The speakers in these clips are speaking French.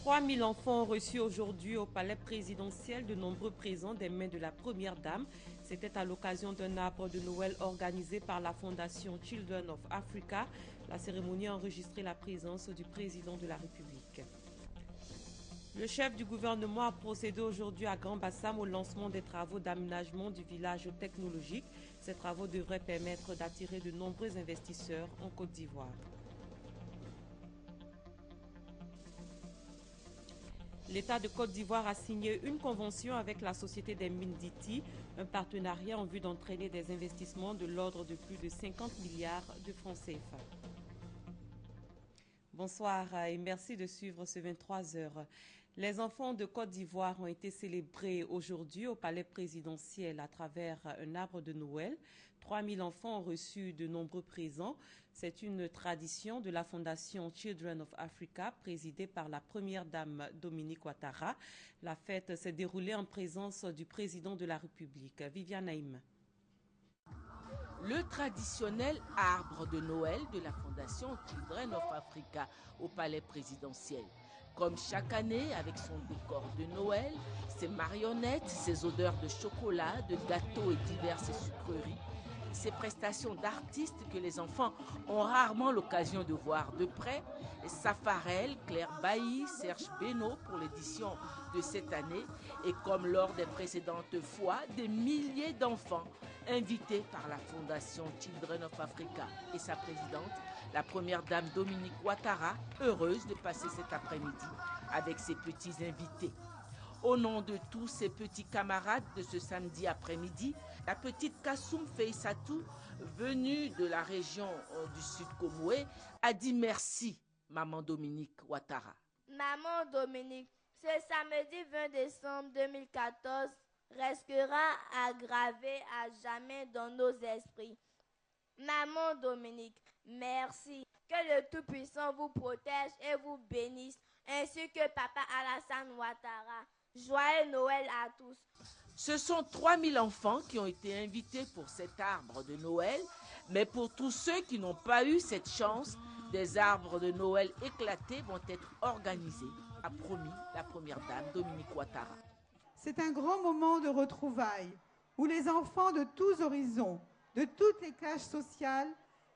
3000 enfants ont reçu aujourd'hui au palais présidentiel de nombreux présents des mains de la première dame. C'était à l'occasion d'un arbre de Noël organisé par la fondation Children of Africa. La cérémonie a enregistré la présence du président de la République. Le chef du gouvernement a procédé aujourd'hui à Grand Bassam au lancement des travaux d'aménagement du village technologique. Ces travaux devraient permettre d'attirer de nombreux investisseurs en Côte d'Ivoire. L'État de Côte d'Ivoire a signé une convention avec la Société des mines d'Iti, un partenariat en vue d'entraîner des investissements de l'ordre de plus de 50 milliards de francs CFA. Bonsoir et merci de suivre ce 23 heures. Les enfants de Côte d'Ivoire ont été célébrés aujourd'hui au palais présidentiel à travers un arbre de Noël. 3000 enfants ont reçu de nombreux présents. C'est une tradition de la fondation Children of Africa, présidée par la première dame Dominique Ouattara. La fête s'est déroulée en présence du président de la République, Viviane Naïm. Le traditionnel arbre de Noël de la fondation Children of Africa au palais présidentiel. Comme chaque année, avec son décor de Noël, ses marionnettes, ses odeurs de chocolat, de gâteaux et diverses sucreries, ces prestations d'artistes que les enfants ont rarement l'occasion de voir de près. Safarel, Claire Bailly, Serge Beno pour l'édition de cette année. Et comme lors des précédentes fois, des milliers d'enfants invités par la fondation Children of Africa et sa présidente, la première dame Dominique Ouattara, heureuse de passer cet après-midi avec ses petits invités. Au nom de tous ses petits camarades de ce samedi après-midi, la petite Kassoum Feissatou, venue de la région du Sud Komoué, a dit merci, maman Dominique Ouattara. Maman Dominique, ce samedi 20 décembre 2014 restera aggravé à jamais dans nos esprits. Maman Dominique, merci. Que le Tout-Puissant vous protège et vous bénisse, ainsi que Papa Alassane Ouattara. Joyeux Noël à tous. Ce sont 3000 enfants qui ont été invités pour cet arbre de Noël, mais pour tous ceux qui n'ont pas eu cette chance, des arbres de Noël éclatés vont être organisés, a promis la première dame Dominique Ouattara. C'est un grand moment de retrouvailles où les enfants de tous horizons, de toutes les classes sociales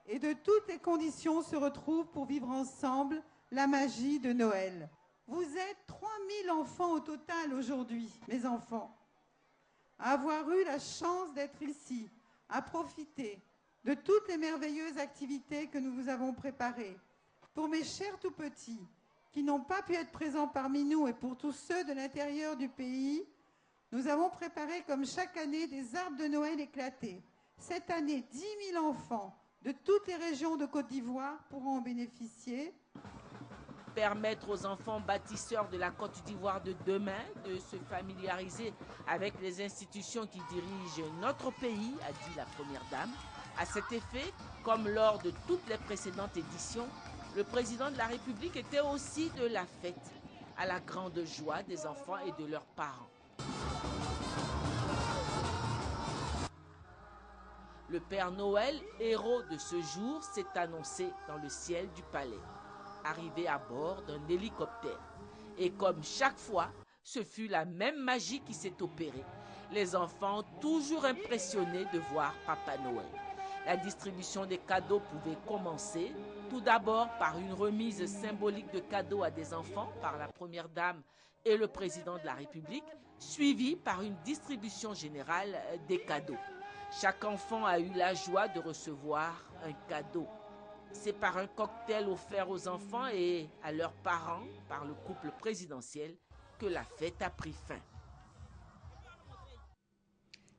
et de toutes les conditions se retrouvent pour vivre ensemble la magie de Noël. Vous êtes 3000 enfants au total aujourd'hui, mes enfants, à avoir eu la chance d'être ici, à profiter de toutes les merveilleuses activités que nous vous avons préparées. Pour mes chers tout-petits qui n'ont pas pu être présents parmi nous et pour tous ceux de l'intérieur du pays, nous avons préparé comme chaque année des arbres de Noël éclatés. Cette année, 10 000 enfants de toutes les régions de Côte d'Ivoire pourront en bénéficier. Permettre aux enfants bâtisseurs de la Côte d'Ivoire de demain de se familiariser avec les institutions qui dirigent notre pays, a dit la première dame. À cet effet, comme lors de toutes les précédentes éditions, le président de la République était aussi de la fête, à la grande joie des enfants et de leurs parents. Le Père Noël, héros de ce jour, s'est annoncé dans le ciel du palais, arrivé à bord d'un hélicoptère. Et comme chaque fois, ce fut la même magie qui s'est opérée. Les enfants toujours impressionnés de voir Papa Noël. La distribution des cadeaux pouvait commencer, tout d'abord par une remise symbolique de cadeaux à des enfants par la première dame et le président de la République, suivie par une distribution générale des cadeaux. Chaque enfant a eu la joie de recevoir un cadeau. C'est par un cocktail offert aux enfants et à leurs parents par le couple présidentiel que la fête a pris fin.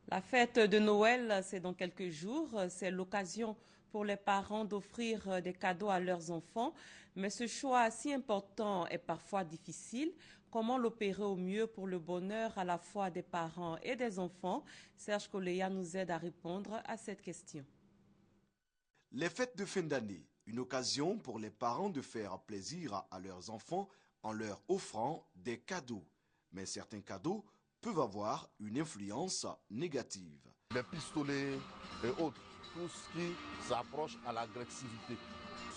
La fête de Noël, c'est dans quelques jours. C'est l'occasion pour les parents d'offrir des cadeaux à leurs enfants. Mais ce choix si important est parfois difficile. Comment l'opérer au mieux pour le bonheur à la fois des parents et des enfants? Serge Koleya nous aide à répondre à cette question. Les fêtes de fin d'année, une occasion pour les parents de faire plaisir à leurs enfants en leur offrant des cadeaux. Mais certains cadeaux peuvent avoir une influence négative. Les pistolets et autres, tout ce qui s'approche à l'agressivité.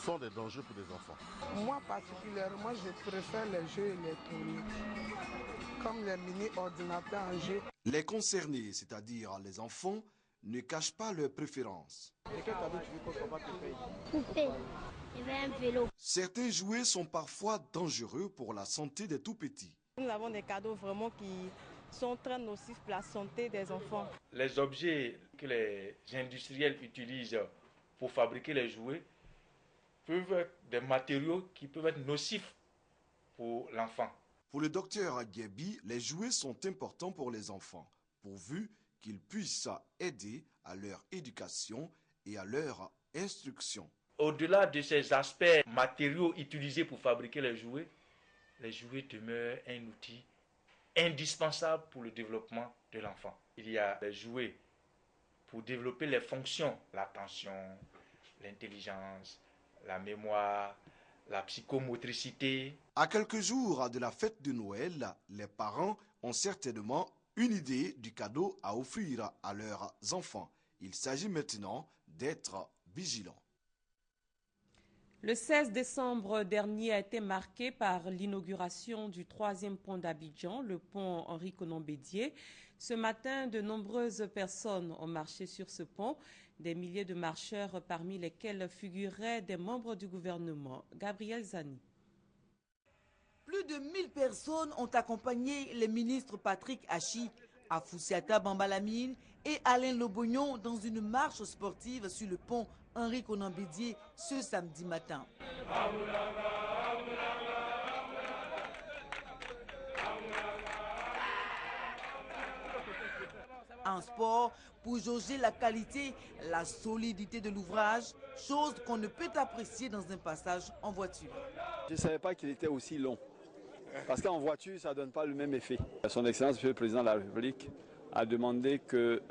sont des dangers pour les enfants? Moi particulièrement, je préfère les jeux électroniques, comme les mini-ordinateurs en jeu. Les concernés, c'est-à-dire les enfants, ne cachent pas leurs préférences. Poupée, il y avait un vélo. Certains jouets sont parfois dangereux pour la santé des tout-petits. Nous avons des cadeaux vraiment qui sont très nocifs pour la santé des enfants. Les objets que les industriels utilisent pour fabriquer les jouets peuvent être des matériaux qui peuvent être nocifs pour l'enfant. Pour le docteur Aguebi, les jouets sont importants pour les enfants, pourvu qu'ils puissent aider à leur éducation et à leur instruction. Au-delà de ces aspects matériaux utilisés pour fabriquer les jouets demeurent un outil indispensable pour le développement de l'enfant. Il y a les jouets pour développer les fonctions, l'attention, l'intelligence, la mémoire, la psychomotricité. À quelques jours de la fête de Noël, les parents ont certainement une idée du cadeau à offrir à leurs enfants. Il s'agit maintenant d'être vigilants. Le 16 décembre dernier a été marqué par l'inauguration du 3e pont d'Abidjan, le pont Henri-Konan Bédié. Ce matin, de nombreuses personnes ont marché sur ce pont, des milliers de marcheurs parmi lesquels figuraient des membres du gouvernement. Gabriel Zani. Plus de 1000 personnes ont accompagné les ministres Patrick Achi, Afoussiata Bambalamine et Alain Lobognon dans une marche sportive sur le pont Henri-Konan Bédié ce samedi matin. En sport, pour jauger la qualité, la solidité de l'ouvrage, chose qu'on ne peut apprécier dans un passage en voiture. Je ne savais pas qu'il était aussi long, parce qu'en voiture, ça ne donne pas le même effet. Son Excellence, Monsieur le Président de la République, a demandé que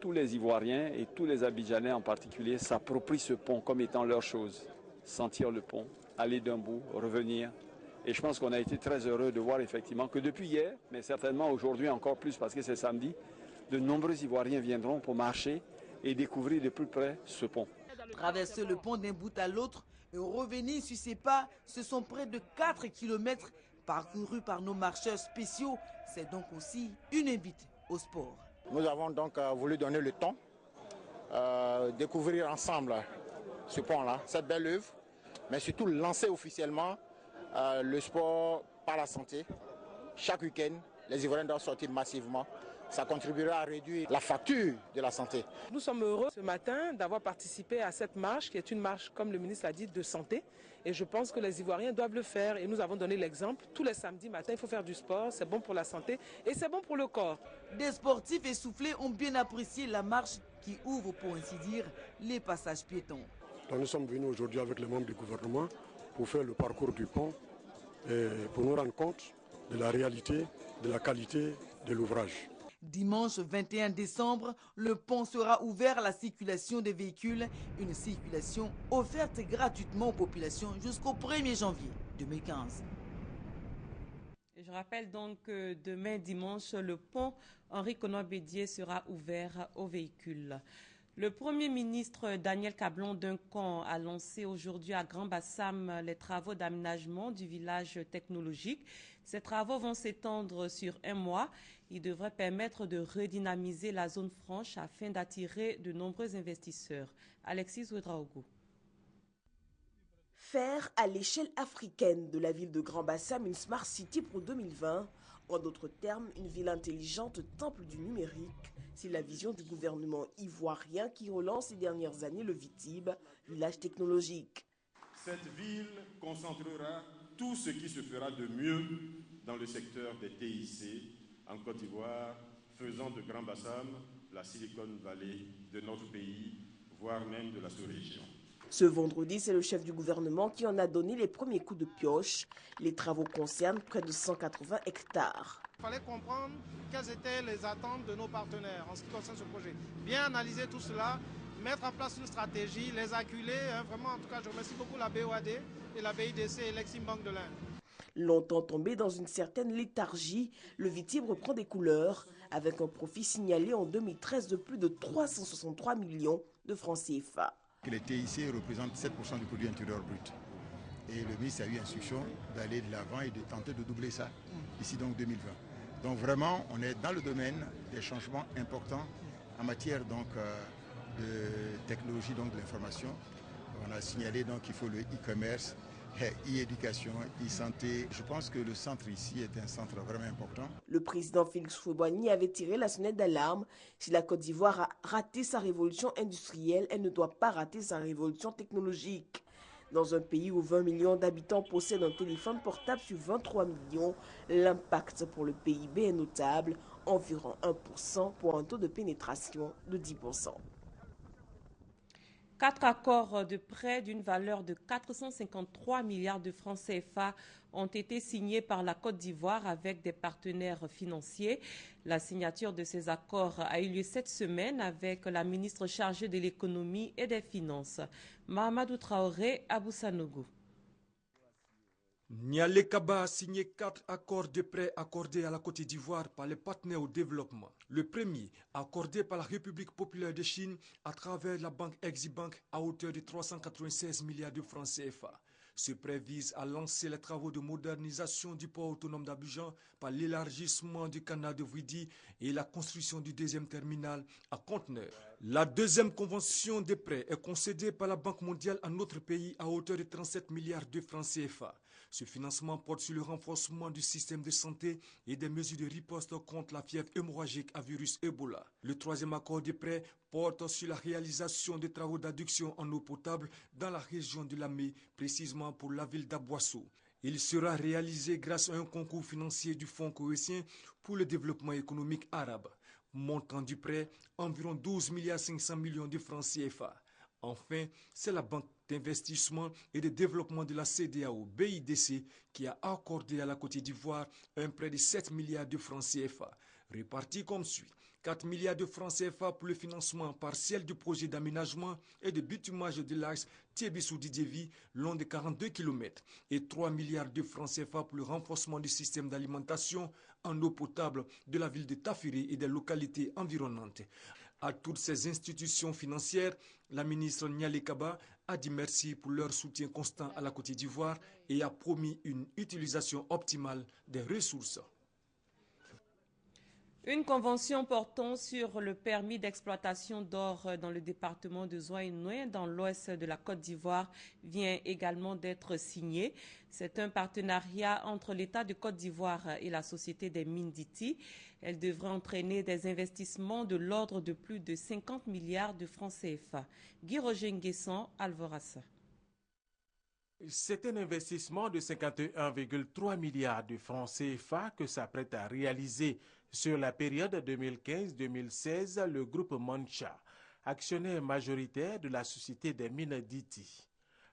tous les Ivoiriens et tous les Abidjanais en particulier s'approprient ce pont comme étant leur chose. Sentir le pont, aller d'un bout, revenir. Et je pense qu'on a été très heureux de voir effectivement que depuis hier, mais certainement aujourd'hui encore plus parce que c'est samedi, de nombreux Ivoiriens viendront pour marcher et découvrir de plus près ce pont. Traverser le pont d'un bout à l'autre et revenir sur ses pas, ce sont près de 4 kilomètres parcourus par nos marcheurs spéciaux. C'est donc aussi une invite au sport. Nous avons donc voulu donner le temps, découvrir ensemble ce pont-là, cette belle œuvre, mais surtout lancer officiellement le sport par la santé. Chaque week-end, les Ivoiriens doivent sortir massivement. Ça contribuera à réduire la facture de la santé. Nous sommes heureux ce matin d'avoir participé à cette marche, qui est une marche, comme le ministre l'a dit, de santé. Et je pense que les Ivoiriens doivent le faire. Et nous avons donné l'exemple. Tous les samedis matins, il faut faire du sport. C'est bon pour la santé et c'est bon pour le corps. Des sportifs essoufflés ont bien apprécié la marche qui ouvre, pour ainsi dire, les passages piétons. Donc nous sommes venus aujourd'hui avec les membres du gouvernement pour faire le parcours du pont et pour nous rendre compte de la réalité, de la qualité de l'ouvrage. Dimanche 21 décembre, le pont sera ouvert à la circulation des véhicules, une circulation offerte gratuitement aux populations jusqu'au 1er janvier 2015. Je rappelle donc que demain dimanche, le pont Henri-Konan Bédié sera ouvert aux véhicules. Le Premier ministre Daniel Cablon-Duncan a lancé aujourd'hui à Grand-Bassam les travaux d'aménagement du village technologique. Ces travaux vont s'étendre sur un mois. Ils devraient permettre de redynamiser la zone franche afin d'attirer de nombreux investisseurs. Alexis Ouedraogo. Faire à l'échelle africaine de la ville de Grand-Bassam une Smart City pour 2020, en d'autres termes, une ville intelligente, temple du numérique, c'est la vision du gouvernement ivoirien qui relance ces dernières années le VITIB, village technologique. Cette ville concentrera tout ce qui se fera de mieux dans le secteur des TIC en Côte d'Ivoire, faisant de Grand-Bassam la Silicon Valley de notre pays, voire même de la sous-région. Ce vendredi, c'est le chef du gouvernement qui en a donné les premiers coups de pioche. Les travaux concernent près de 180 hectares. Il fallait comprendre quelles étaient les attentes de nos partenaires en ce qui concerne ce projet. Bien analyser tout cela, mettre en place une stratégie, les acculer. Vraiment, en tout cas, je remercie beaucoup la BOAD et la BIDC et l'Exim-Bank de l'Inde. Longtemps tombé dans une certaine léthargie, le VITIB reprend des couleurs avec un profit signalé en 2013 de plus de 363 millions de francs CFA. Les TIC représentent 7% du produit intérieur brut. Et le ministre a eu instruction d'aller de l'avant et de tenter de doubler ça d'ici donc 2020. Donc vraiment, on est dans le domaine des changements importants en matière donc de technologie donc de l'information. On a signalé donc qu'il faut le e-commerce, e-éducation, e-santé. Je pense que le centre ici est un centre vraiment important. Le président Félix Houphouët-Boigny avait tiré la sonnette d'alarme. Si la Côte d'Ivoire a raté sa révolution industrielle, elle ne doit pas rater sa révolution technologique. Dans un pays où 20 millions d'habitants possèdent un téléphone portable sur 23 millions, l'impact pour le PIB est notable, environ 1% pour un taux de pénétration de 10%. 4 accords de prêt d'une valeur de 453 milliards de francs CFA ont été signés par la Côte d'Ivoire avec des partenaires financiers. La signature de ces accords a eu lieu cette semaine avec la ministre chargée de l'économie et des finances, Mahamadou Traoré Aboussanougou. Nialé Kaba a signé 4 accords de prêt accordés à la Côte d'Ivoire par les partenaires au développement. Le premier, accordé par la République populaire de Chine à travers la banque Eximbank à hauteur de 396 milliards de francs CFA. Ce prêt vise à lancer les travaux de modernisation du port autonome d'Abidjan par l'élargissement du canal de Ouidi et la construction du deuxième terminal à conteneurs. La deuxième convention de prêt est concédée par la Banque mondiale à notre pays à hauteur de 37 milliards de francs CFA. Ce financement porte sur le renforcement du système de santé et des mesures de riposte contre la fièvre hémorragique à virus Ebola. Le troisième accord de prêt porte sur la réalisation des travaux d'adduction en eau potable dans la région de Lamé, précisément pour la ville d'Aboissou. Il sera réalisé grâce à un concours financier du Fonds cohésien pour le développement économique arabe. Montant du prêt, environ 12,5 milliards de francs CFA. Enfin, c'est la Banque d'investissement et de développement de la CEDEAO, BIDC, qui a accordé à la Côte d'Ivoire un prêt de 7 milliards de francs CFA, répartis comme suit. 4 milliards de francs CFA pour le financement partiel du projet d'aménagement et de bitumage de l'axe Thiébissou-Didiévi, long de 42 km, et 3 milliards de francs CFA pour le renforcement du système d'alimentation en eau potable de la ville de Tafiri et des localités environnantes. À toutes ces institutions financières, la ministre Nialé Kaba a dit merci pour leur soutien constant à la Côte d'Ivoire et a promis une utilisation optimale des ressources. Une convention portant sur le permis d'exploitation d'or dans le département de Zouaïnoué, dans l'ouest de la Côte d'Ivoire, vient également d'être signée. C'est un partenariat entre l'État de Côte d'Ivoire et la Société des mines d'Ity. Elle devrait entraîner des investissements de l'ordre de plus de 50 milliards de francs CFA. Guy-Roger Nguesson, Alvorassa. C'est un investissement de 51,3 milliards de francs CFA que s'apprête à réaliser sur la période 2015-2016 le groupe Mancha, actionnaire majoritaire de la Société des mines d'Ity.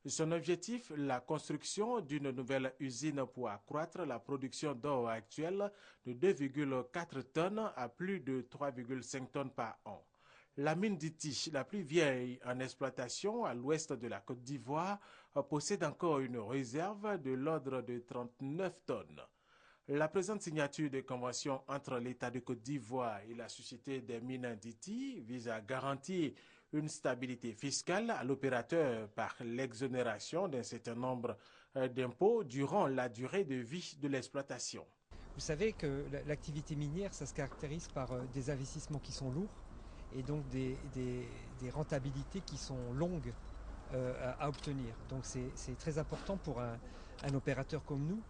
Son objectif, la construction d'une nouvelle usine pour accroître la production d'or actuelle de 2,4 tonnes à plus de 3,5 tonnes par an. La mine d'Ity, la plus vieille en exploitation à l'ouest de la Côte d'Ivoire, possède encore une réserve de l'ordre de 39 tonnes. La présente signature de convention entre l'État de Côte d'Ivoire et la Société des mines d'Ity vise à garantir une stabilité fiscale à l'opérateur par l'exonération d'un certain nombre d'impôts durant la durée de vie de l'exploitation. Vous savez que l'activité minière, ça se caractérise par des investissements qui sont lourds et donc des rentabilités qui sont longues à obtenir. Donc c'est très important pour un opérateur comme nous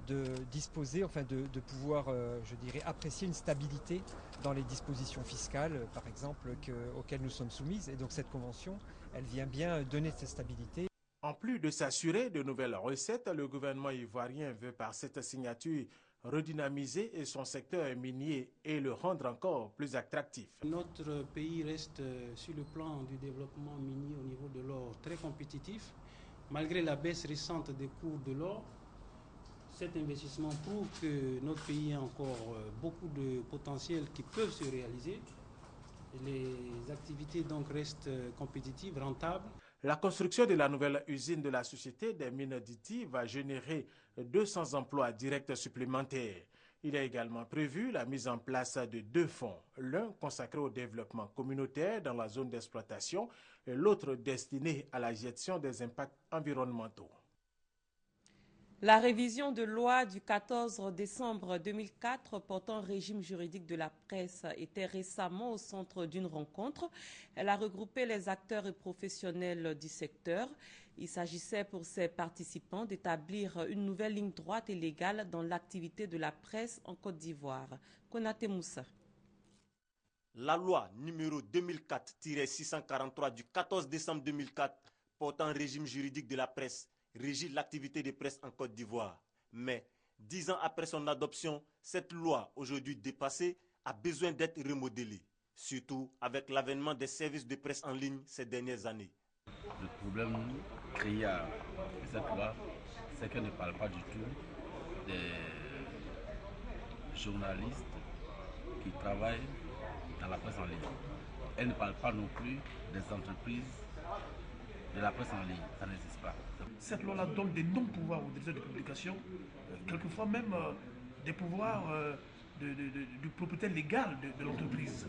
de disposer, enfin de pouvoir, je dirais, apprécier une stabilité dans les dispositions fiscales, par exemple, auxquelles nous sommes soumises. Et donc cette convention, elle vient bien donner cette stabilité. En plus de s'assurer de nouvelles recettes, le gouvernement ivoirien veut par cette signature redynamiser son secteur minier et le rendre encore plus attractif. Notre pays reste sur le plan du développement minier au niveau de l'or très compétitif. Malgré la baisse récente des cours de l'or, cet investissement prouve que notre pays a encore beaucoup de potentiel qui peuvent se réaliser. Les activités donc restent compétitives, rentables. La construction de la nouvelle usine de la Société des mines d'Ity va générer 200 emplois directs supplémentaires. Il est également prévu la mise en place de 2 fonds, l'un consacré au développement communautaire dans la zone d'exploitation et l'autre destiné à la gestion des impacts environnementaux. La révision de loi du 14 décembre 2004 portant régime juridique de la presse était récemment au centre d'une rencontre. Elle a regroupé les acteurs et professionnels du secteur. Il s'agissait pour ses participants d'établir une nouvelle ligne droite et légale dans l'activité de la presse en Côte d'Ivoire. Konaté Moussa. La loi numéro 2004-643 du 14 décembre 2004 portant régime juridique de la presse régit l'activité de presse en Côte d'Ivoire. Mais 10 ans après son adoption, cette loi, aujourd'hui dépassée, a besoin d'être remodelée, surtout avec l'avènement des services de presse en ligne ces dernières années. Le problème créé à cette loi, c'est qu'elle ne parle pas du tout des journalistes qui travaillent dans la presse en ligne. Elle ne parle pas non plus des entreprises de la presse en ligne, ça n'existe pas. Cette loi-là donne des non-pouvoirs aux directeurs de publication, quelquefois même des pouvoirs du propriétaire légal de l'entreprise.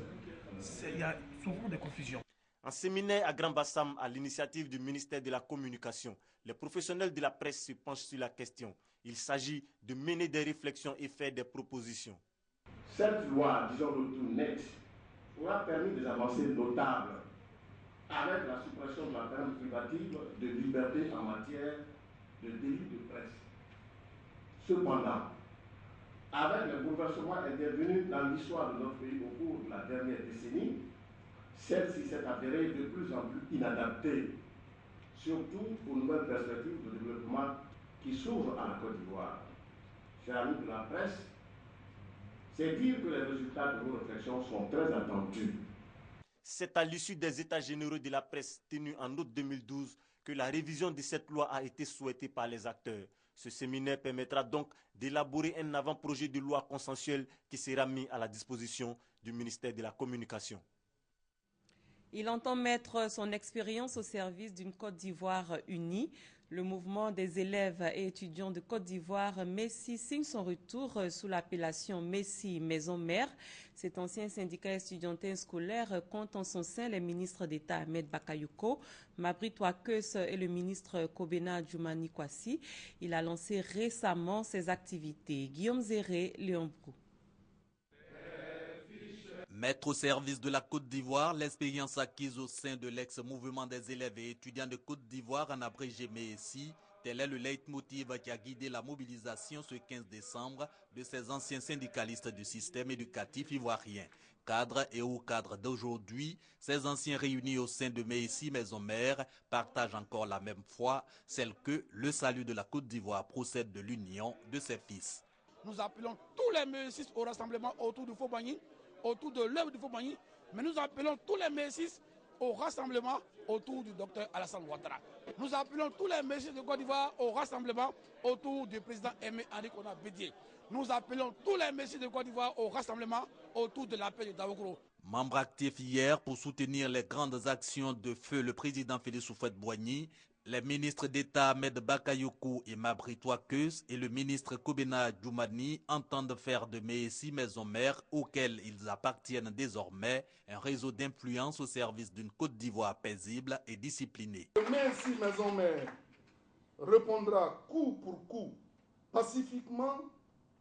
Il y a souvent des confusions. En séminaire à Grand Bassam, à l'initiative du ministère de la Communication, les professionnels de la presse se penchent sur la question. Il s'agit de mener des réflexions et faire des propositions. Cette loi, disons-le tout net, aura permis des avancées notables avec la suppression de la peine privative de liberté en matière de délit de presse. Cependant, avec les bouleversements intervenus dans l'histoire de notre pays au cours de la dernière décennie, celle-ci s'est avérée de plus en plus inadaptée, surtout aux nouvelles perspectives de développement qui s'ouvrent à la Côte d'Ivoire. Chers amis de la presse, c'est dire que les résultats de vos réflexions sont très attendus. C'est à l'issue des États généraux de la presse tenus en août 2012 que la révision de cette loi a été souhaitée par les acteurs. Ce séminaire permettra donc d'élaborer un avant-projet de loi consensuelle qui sera mis à la disposition du ministère de la Communication. Il entend mettre son expérience au service d'une Côte d'Ivoire unie. Le mouvement des élèves et étudiants de Côte d'Ivoire, MESSI, signe son retour sous l'appellation MESSI Maison Mère. Cet ancien syndicat estudiantin scolaire compte en son sein les ministres d'État Ahmed Bakayoko, Mabry Touakeus et le ministre Kobena Djoumani Kwasi. Il a lancé récemment ses activités. Guillaume Zéré, Léon Brou. Mettre au service de la Côte d'Ivoire l'expérience acquise au sein de l'ex-mouvement des élèves et étudiants de Côte d'Ivoire en abrégé MESSI, tel est le leitmotiv qui a guidé la mobilisation ce 15 décembre de ces anciens syndicalistes du système éducatif ivoirien. Cadres et hauts cadres d'aujourd'hui, ces anciens réunis au sein de MESSI Maison Mère partagent encore la même foi, celle que le salut de la Côte d'Ivoire procède de l'union de ses fils. Nous appelons tous les MESSistes au rassemblement autour du Faux-Bagny, autour de l'œuvre du Faux-Bagny, mais nous appelons tous les MESSistes au rassemblement autour du docteur Alassane Ouattara. Nous appelons tous les MESSistes de Côte d'Ivoire au rassemblement autour du président Aimé Henri Konan Bédié. Nous appelons tous les MESSistes de Côte d'Ivoire au rassemblement autour de la paix de Daoukro. Membre actif hier pour soutenir les grandes actions de feu le président Félix Houphouët-Boigny, les ministres d'État Ahmed Bakayoko et Mabry Touakeus et le ministre Kobena Djoumani entendent faire de MESSI Maison Mère, auquel ils appartiennent désormais, un réseau d'influence au service d'une Côte d'Ivoire paisible et disciplinée. MESSI Maison Mère répondra coup pour coup, pacifiquement,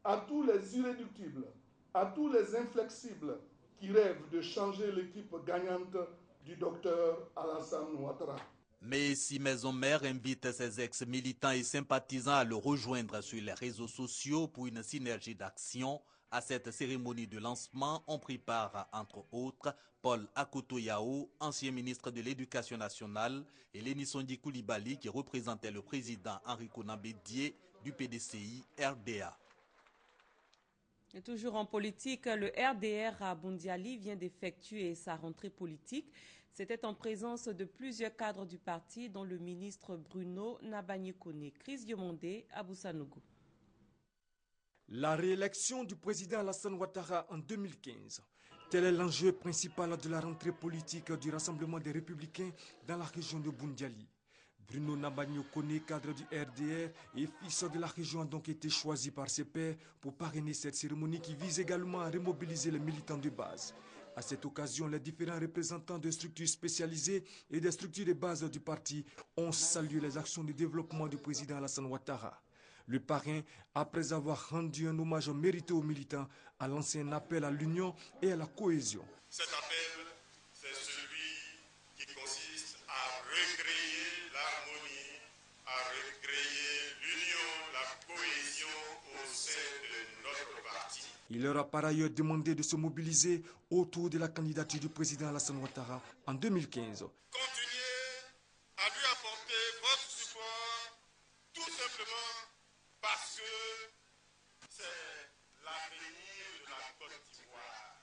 à tous les irréductibles, à tous les inflexibles qui rêvent de changer l'équipe gagnante du docteur Alassane Ouattara. MESSI Maison Mère invite ses ex-militants et sympathisants à le rejoindre sur les réseaux sociaux pour une synergie d'action. À cette cérémonie de lancement, ont pris part, entre autres, Paul Akoto-Yao, ancien ministre de l'Éducation nationale, et Léni Sondi Koulibaly, qui représentait le président Henri Konan Bédié du PDCI RDA. Et toujours en politique, le RDR à Boundiali vient d'effectuer sa rentrée politique. C'était en présence de plusieurs cadres du parti, dont le ministre Bruno Nabagné-Koné. Chris Diomondé, à Boussanougou. La réélection du président Alassane Ouattara en 2015. Tel est l'enjeu principal de la rentrée politique du Rassemblement des Républicains dans la région de Boundiali. Bruno Nabagno Kone, cadre du RDR et fils de la région, a donc été choisi par ses pairs pour parrainer cette cérémonie qui vise également à remobiliser les militants de base. À cette occasion, les différents représentants de structures spécialisées et des structures de base du parti ont salué les actions de développement du président Alassane Ouattara. Le parrain, après avoir rendu un hommage mérité aux militants, a lancé un appel à l'union et à la cohésion. Cet appel, c'est celui qui consiste à recréer l'harmonie, à recréer l'union, la cohésion au sein de notre parti. Il leur a par ailleurs demandé de se mobiliser autour de la candidature du président Alassane Ouattara en 2015. Continuez à lui apporter votre support, tout simplement parce que c'est l'avenir de la Côte d'Ivoire.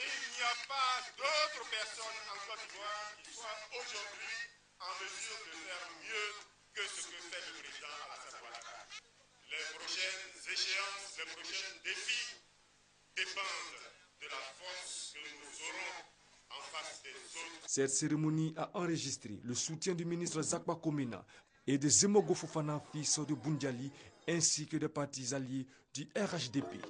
Il n'y a pas d'autre personne en Côte d'Ivoire qui soit aujourd'hui en mesure de faire mieux que ce que fait le président Alassane Ouattara. Les prochaines échéances, les prochains défis dépendent de la force que nous aurons en face des autres. Cette cérémonie a enregistré le soutien du ministre Zakba Komena et de Zemogo Fofana, fils de Boundiali, ainsi que des partis alliés du RHDP.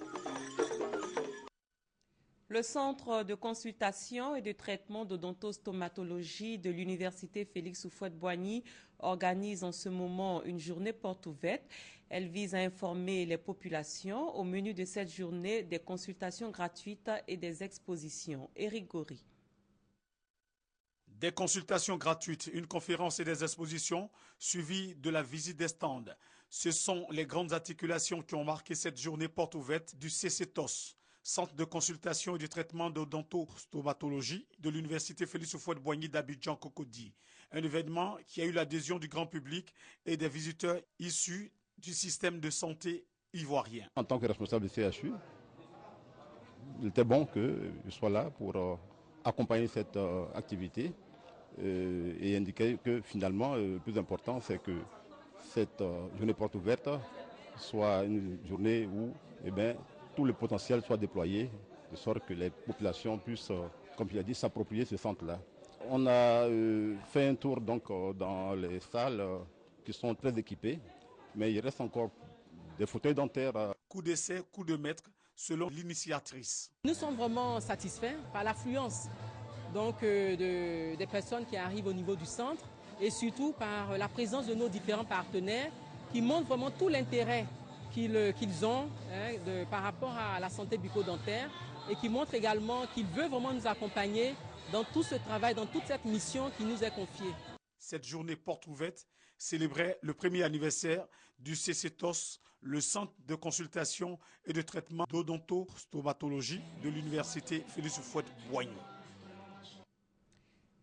Le Centre de consultation et de traitement d'odontostomatologie de l'Université Félix Houphouët-Boigny organise en ce moment une journée porte ouverte. Elle vise à informer les populations. Au menu de cette journée, des consultations gratuites et des expositions. Éric Gori. Des consultations gratuites, une conférence et des expositions, suivies de la visite des stands. Ce sont les grandes articulations qui ont marqué cette journée porte ouverte du CCTOS, Centre de consultation et de traitement d'odontostomatologie de l'Université Félix Houphouët-Boigny d'Abidjan-Cocody. Un événement qui a eu l'adhésion du grand public et des visiteurs issus du système de santé ivoirien. En tant que responsable du CHU, il était bon que je sois là pour accompagner cette activité et indiquer que finalement, le plus important, c'est que cette journée porte ouverte soit une journée où tout le potentiel soit déployé, de sorte que les populations puissent, comme il a dit, s'approprier ce centre-là. On a fait un tour donc dans les salles qui sont très équipées, mais il reste encore des fauteuils dentaires. Coup d'essai, coup de maître, selon l'initiatrice. Nous sommes vraiment satisfaits par l'affluence des personnes qui arrivent au niveau du centre et surtout par la présence de nos différents partenaires qui montrent vraiment tout l'intérêt qu'ils ont par rapport à la santé bucco-dentaire et qui montrent également qu'ils veulent vraiment nous accompagner dans tout ce travail, dans toute cette mission qui nous est confiée. Cette journée porte ouverte célébrait le premier anniversaire du CCTOS, le Centre de consultation et de traitement d'odontostomatologie de l'Université Félix Houphouët-Boigny.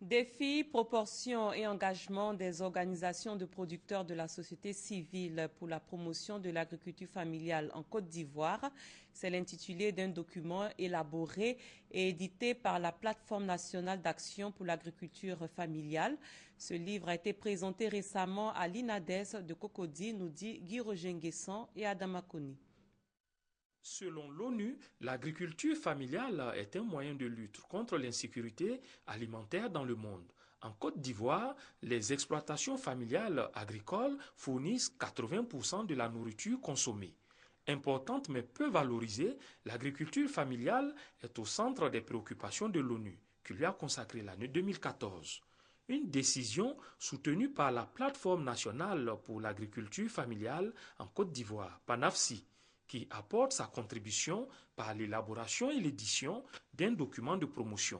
Défis, proportions et engagement des organisations de producteurs de la société civile pour la promotion de l'agriculture familiale en Côte d'Ivoire. C'est l'intitulé d'un document élaboré et édité par la Plateforme nationale d'action pour l'agriculture familiale. Ce livre a été présenté récemment à l'INADES de Cocody, nous dit Guy Rogenguessan et Adama Koni. Selon l'ONU, l'agriculture familiale est un moyen de lutte contre l'insécurité alimentaire dans le monde. En Côte d'Ivoire, les exploitations familiales agricoles fournissent 80% de la nourriture consommée. Importante mais peu valorisée, l'agriculture familiale est au centre des préoccupations de l'ONU, qui lui a consacré l'année 2014. Une décision soutenue par la Plateforme nationale pour l'agriculture familiale en Côte d'Ivoire, PANAFSI, qui apporte sa contribution par l'élaboration et l'édition d'un document de promotion.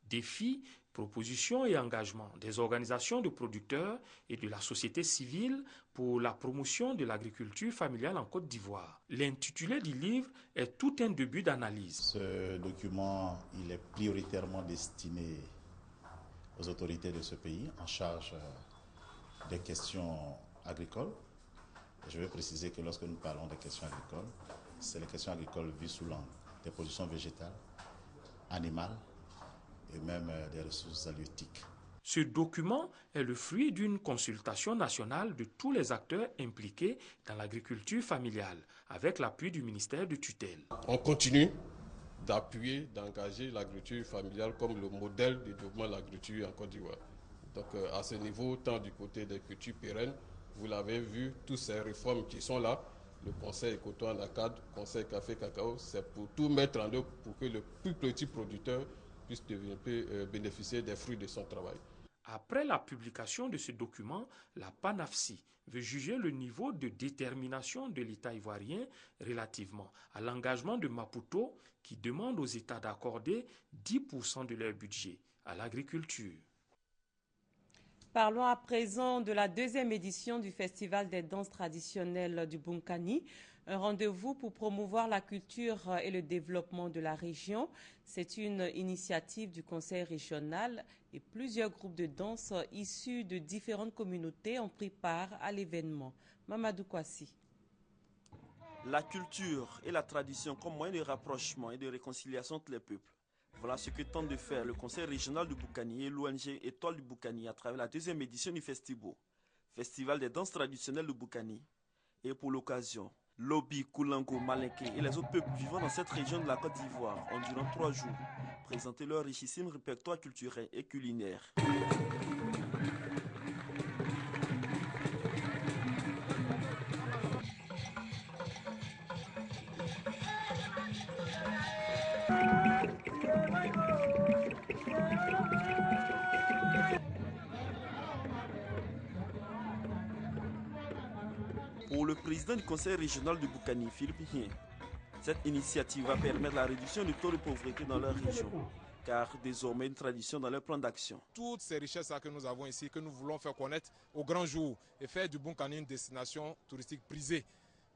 Défis, propositions et engagements des organisations de producteurs et de la société civile pour la promotion de l'agriculture familiale en Côte d'Ivoire. L'intitulé du livre est tout un début d'analyse. Ce document, il est prioritairement destiné aux autorités de ce pays en charge des questions agricoles. Je veux préciser que lorsque nous parlons des questions agricoles, c'est les questions agricoles vues sous l'angle des productions végétales, animales et même des ressources halieutiques. Ce document est le fruit d'une consultation nationale de tous les acteurs impliqués dans l'agriculture familiale, avec l'appui du ministère de tutelle. On continue d'appuyer, d'engager l'agriculture familiale comme le modèle de développement de l'agriculture en Côte d'Ivoire. Donc à ce niveau, tant du côté des cultures pérennes, vous l'avez vu, toutes ces réformes qui sont là, le conseil Coton Acad, conseil café cacao, c'est pour tout mettre en œuvre pour que le plus petit producteur puisse bénéficier des fruits de son travail. Après la publication de ce document, la PANAFSI veut juger le niveau de détermination de l'État ivoirien relativement à l'engagement de Maputo qui demande aux États d'accorder 10% de leur budget à l'agriculture. Parlons à présent de la deuxième édition du Festival des danses traditionnelles du Bunkani, un rendez-vous pour promouvoir la culture et le développement de la région. C'est une initiative du Conseil régional et plusieurs groupes de danse issus de différentes communautés ont pris part à l'événement. Mamadou Kwasi. La culture et la tradition comme moyen de rapprochement et de réconciliation entre les peuples. Voilà ce que tente de faire le Conseil régional du Bunkani et l'ONG Étoile du Bunkani à travers la deuxième édition du Festival des danses traditionnelles du Bunkani. Et pour l'occasion, Lobi, Koulango, Malinké et les autres peuples vivant dans cette région de la Côte d'Ivoire ont durant 3 jours présenté leur richissime répertoire culturel et culinaire. Pour le président du conseil régional du Bunkani, Philippe Hien, cette initiative va permettre la réduction du taux de pauvreté dans leur région, car désormais une tradition dans leur plan d'action. Toutes ces richesses que nous avons ici, que nous voulons faire connaître au grand jour et faire du Bunkani une destination touristique prisée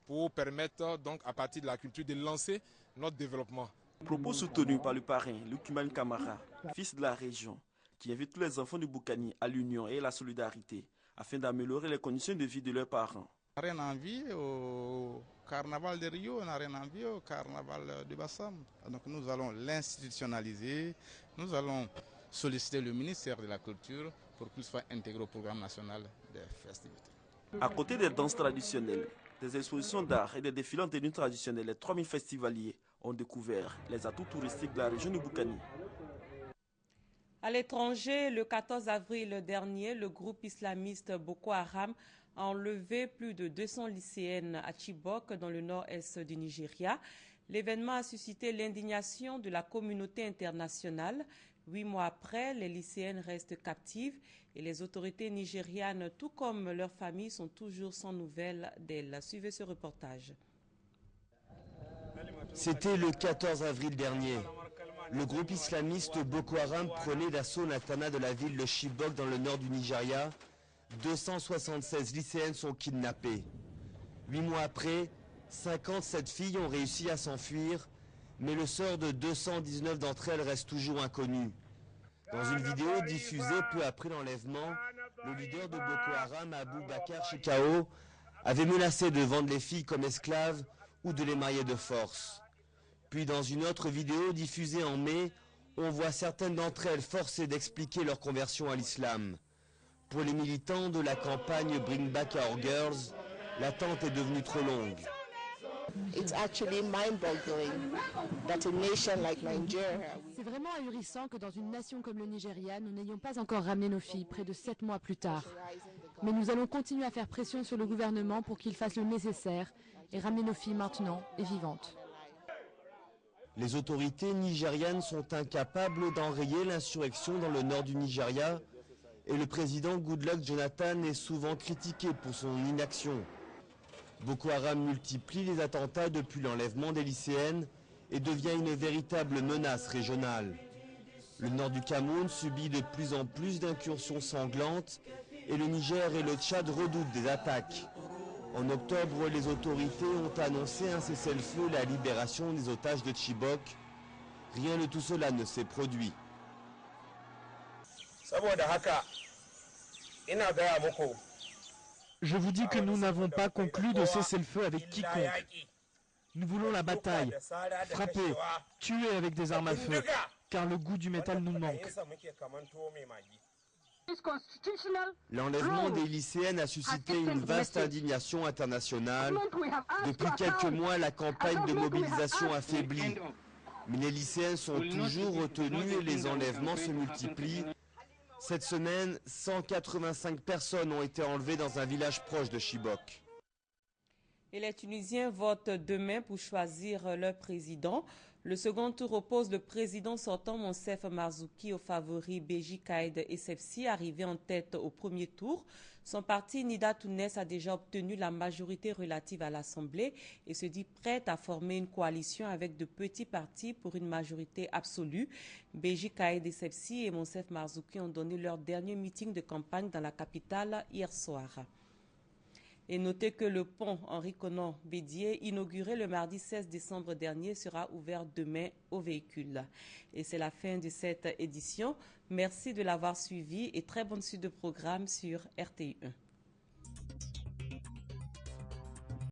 pour permettre donc à partir de la culture de lancer notre développement. Propos soutenus par le parrain Lukuman Kamara, fils de la région, qui invite tous les enfants du Bunkani à l'union et à la solidarité afin d'améliorer les conditions de vie de leurs parents. On n'a rien envie au carnaval de Rio, on n'a rien envie au carnaval de Bassam. Donc nous allons l'institutionnaliser, nous allons solliciter le ministère de la Culture pour qu'il soit intégré au programme national des festivités. À côté des danses traditionnelles, des expositions d'art et des défilés en tenue traditionnelle, les 3000 festivaliers ont découvert les atouts touristiques de la région du Bunkani. À l'étranger, le 14 avril dernier, le groupe islamiste Boko Haram a enlevé plus de 200 lycéennes à Chibok, dans le nord-est du Nigeria. L'événement a suscité l'indignation de la communauté internationale. 8 mois après, les lycéennes restent captives et les autorités nigérianes, tout comme leurs familles, sont toujours sans nouvelles d'elles. Suivez ce reportage. C'était le 14 avril dernier. Le groupe islamiste Boko Haram prenait d'assaut l'internat de la ville de Chibok dans le nord du Nigeria. 276 lycéennes sont kidnappées. 8 mois après, 57 filles ont réussi à s'enfuir, mais le sort de 219 d'entre elles reste toujours inconnu. Dans une vidéo diffusée peu après l'enlèvement, le leader de Boko Haram, Abou Bakar Shekau, avait menacé de vendre les filles comme esclaves ou de les marier de force. Puis dans une autre vidéo diffusée en mai, on voit certaines d'entre elles forcées d'expliquer leur conversion à l'islam. Pour les militants de la campagne Bring Back Our Girls, l'attente est devenue trop longue. C'est vraiment ahurissant que dans une nation comme le Nigeria, nous n'ayons pas encore ramené nos filles près de 7 mois plus tard. Mais nous allons continuer à faire pression sur le gouvernement pour qu'il fasse le nécessaire et ramener nos filles maintenant et vivantes. Les autorités nigérianes sont incapables d'enrayer l'insurrection dans le nord du Nigeria et le président Goodluck Jonathan est souvent critiqué pour son inaction. Boko Haram multiplie les attentats depuis l'enlèvement des lycéennes et devient une véritable menace régionale. Le nord du Cameroun subit de plus en plus d'incursions sanglantes et le Niger et le Tchad redoutent des attaques. En octobre, les autorités ont annoncé un cessez-le-feu et la libération des otages de Chibok. Rien de tout cela ne s'est produit. Je vous dis que nous n'avons pas conclu de cessez-le-feu avec quiconque. Nous voulons la bataille, frapper, tuer avec des armes à feu, car le goût du métal nous manque. L'enlèvement des lycéennes a suscité une vaste indignation internationale. Depuis quelques mois, la campagne de mobilisation affaiblit. Mais les lycéennes sont toujours retenues et les enlèvements se multiplient. Cette semaine, 185 personnes ont été enlevées dans un village proche de Chibok. Et les Tunisiens votent demain pour choisir leur président. Le second tour oppose le président sortant Monsef Marzouki au favori Béji Caïd Essebsi, arrivé en tête au premier tour. Son parti Nida Tounes a déjà obtenu la majorité relative à l'Assemblée et se dit prête à former une coalition avec de petits partis pour une majorité absolue. Béji Caïd Essebsi et Monsef Marzouki ont donné leur dernier meeting de campagne dans la capitale hier soir. Et notez que le pont Henri Konan Bédié, inauguré le mardi 16 décembre dernier, sera ouvert demain aux véhicules. Et c'est la fin de cette édition. Merci de l'avoir suivi et très bonne suite de programme sur RTI1.